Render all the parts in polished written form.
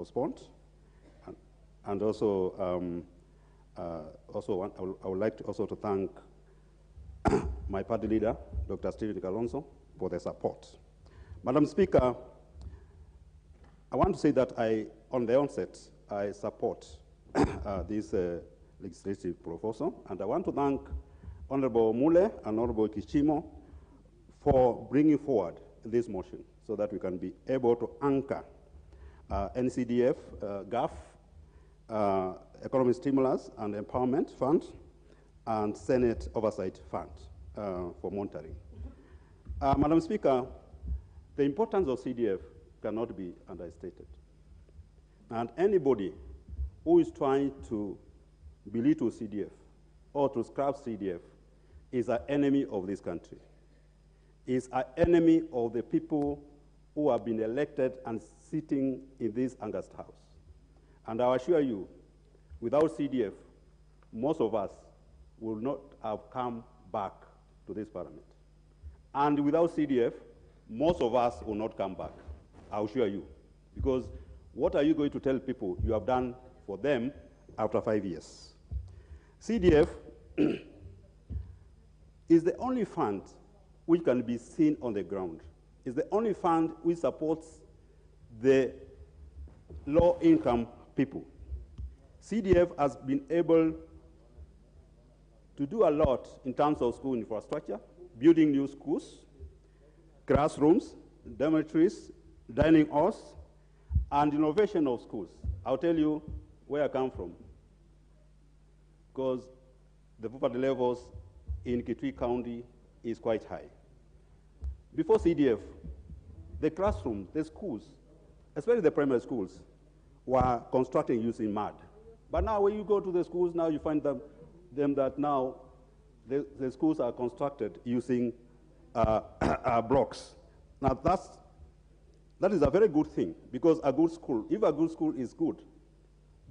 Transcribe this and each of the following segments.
postponed. And also, I would like to also to thank my party leader, Dr. Stephen Kalonzo, for their support. Madam Speaker, I want to say that on the onset, I support this legislative proposal, and I want to thank Honorable Mule and Honorable Kishimo for bringing forward this motion so that we can be able to anchor NCDF, GAF, Economic Stimulus and Empowerment Fund, and Senate Oversight Fund for monitoring. Madam Speaker, the importance of CDF cannot be understated. And anybody who is trying to belittle CDF or to scrap CDF is an enemy of this country, is an enemy of the people who have been elected and sitting in this august house. And I assure you, without CDF, most of us will not have come back to this parliament. And without CDF, most of us will not come back, I assure you. Because what are you going to tell people you have done for them after 5 years? CDF is the only fund which can be seen on the ground. It's the only fund which supports the low-income people. CDF has been able to do a lot in terms of school infrastructure, building new schools, classrooms, dormitories, dining halls, and innovation of schools. I'll tell you where I come from, because the poverty levels in Kitui County is quite high. Before CDF, the classrooms, the schools, especially the primary schools, were constructed using mud. But now when you go to the schools, now you find them that now the schools are constructed using blocks. Now that is a very good thing, because a good school, if a good school is good,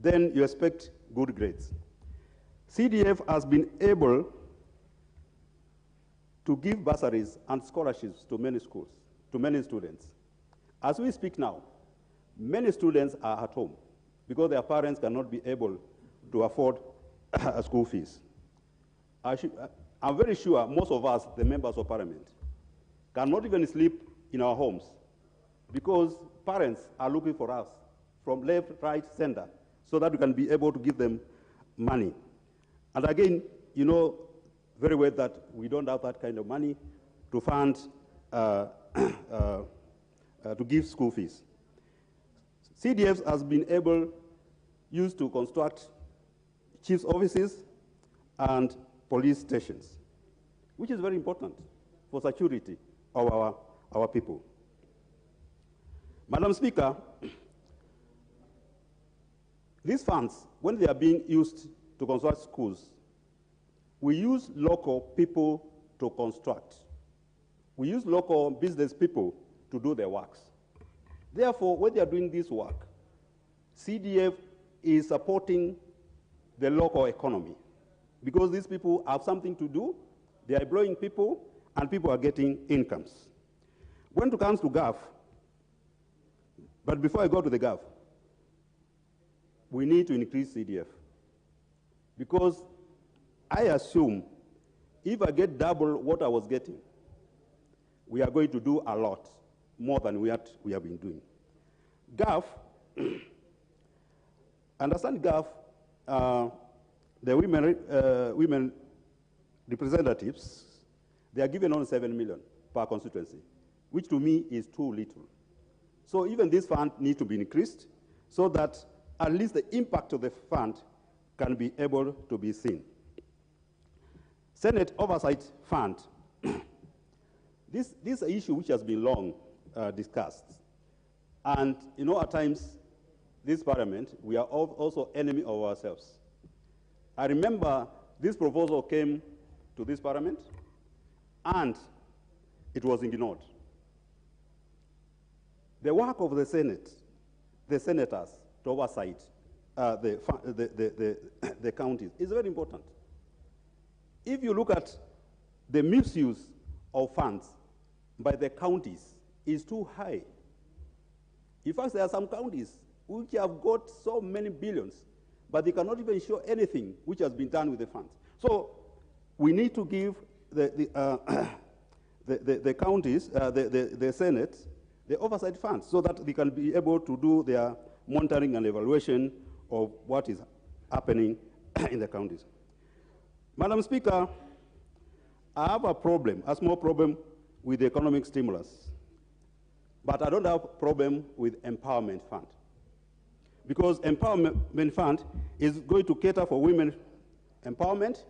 then you expect good grades. CDF has been able to give bursaries and scholarships to many schools, to many students. As we speak now, many students are at home because their parents cannot be able to afford school fees. I'm very sure most of us, the members of parliament, cannot even sleep in our homes because parents are looking for us from left, right, center, so that we can be able to give them money. And again, you know very well that we don't have that kind of money to fund, to give school fees. CDF has been used to construct chief's offices and police stations, which is very important for security of our people. Madam Speaker, these funds, when they are being used to construct schools, we use local people to construct. We use local business people to do their works. Therefore, when they are doing this work, CDF is supporting the local economy because these people have something to do, they are employing people, and people are getting incomes. When it comes to GAF, but before I go to the GAF, we need to increase CDF because I assume if I get double what I was getting, we are going to do a lot more than we have been doing. GAF, understand GAF, the women representatives, they are given only 7 million per constituency, which to me is too little. So even this fund needs to be increased so that at least the impact of the fund can be able to be seen. Senate Oversight Fund. This is an issue which has been long discussed. And you know, at times, this parliament, we are also enemy of ourselves. I remember this proposal came to this parliament, and it was ignored. The work of the Senate, the senators to oversight the counties is very important. If you look at the misuse of funds by the counties is too high. In fact, there are some counties which have got so many billions, but they cannot even show anything which has been done with the funds. So we need to give the counties, the Senate, the oversight funds so that they can be able to do their monitoring and evaluation of what is happening in the counties. Madam Speaker, I have a problem, a small problem with the economic stimulus, but I don't have a problem with empowerment fund. Because empowerment fund is going to cater for women empowerment,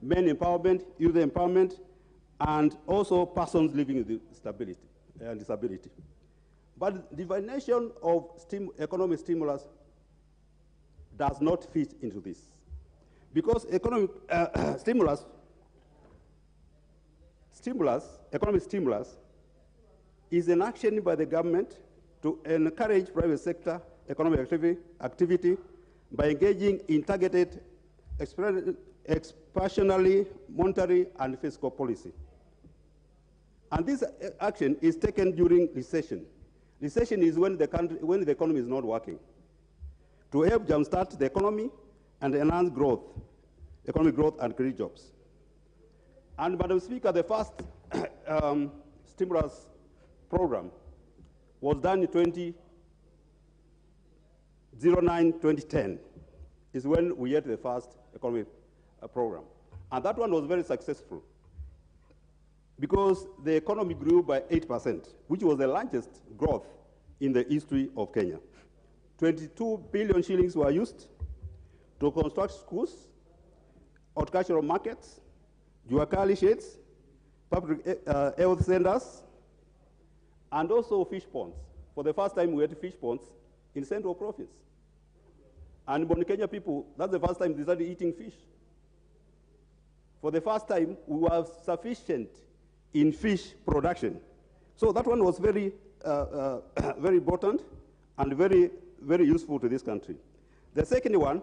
men empowerment, youth empowerment, and also persons living with stability and disability. But the definition of economic stimulus does not fit into this. Because economic economic stimulus is an action by the government to encourage private sector economic activity by engaging in targeted expansionary monetary and fiscal policy. And this action is taken during recession. Recession is when the economy is not working, to help jumpstart the economy and enhance growth, economic growth and create jobs. And Madam Speaker, the first stimulus program was done in 2010, is when we had the first economic program. And that one was very successful because the economy grew by 8%, which was the largest growth in the history of Kenya. 22 billion shillings were used to construct schools, horticultural markets, juakali sheds, public health centers, and also fish ponds. For the first time, we had fish ponds in Central Province. And Boni Kenya people, that's the first time they started eating fish. For the first time, we were sufficient in fish production. So that one was very, very important and very, very useful to this country. The second one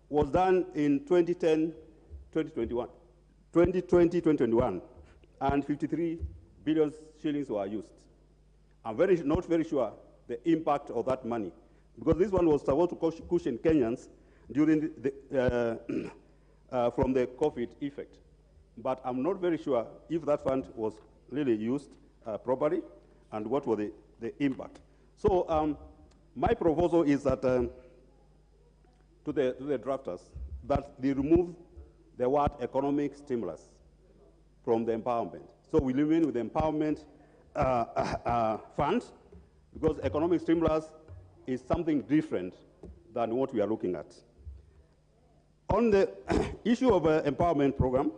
was done in 2020, 2021, and 53 billion shillings were used. I'm not very sure the impact of that money, because this one was supposed to cushion Kenyans during from the COVID effect. But I'm not very sure if that fund was really used properly and what was the impact. So my proposal is that to the drafters, that they remove the word economic stimulus from the empowerment. So we remain with the empowerment fund, because economic stimulus is something different than what we are looking at. On the issue of empowerment program,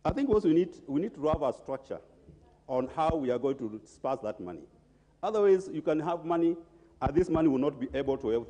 I think also we need to have a structure on how we are going to disperse that money. Otherwise, you can have money, and this money will not be able to help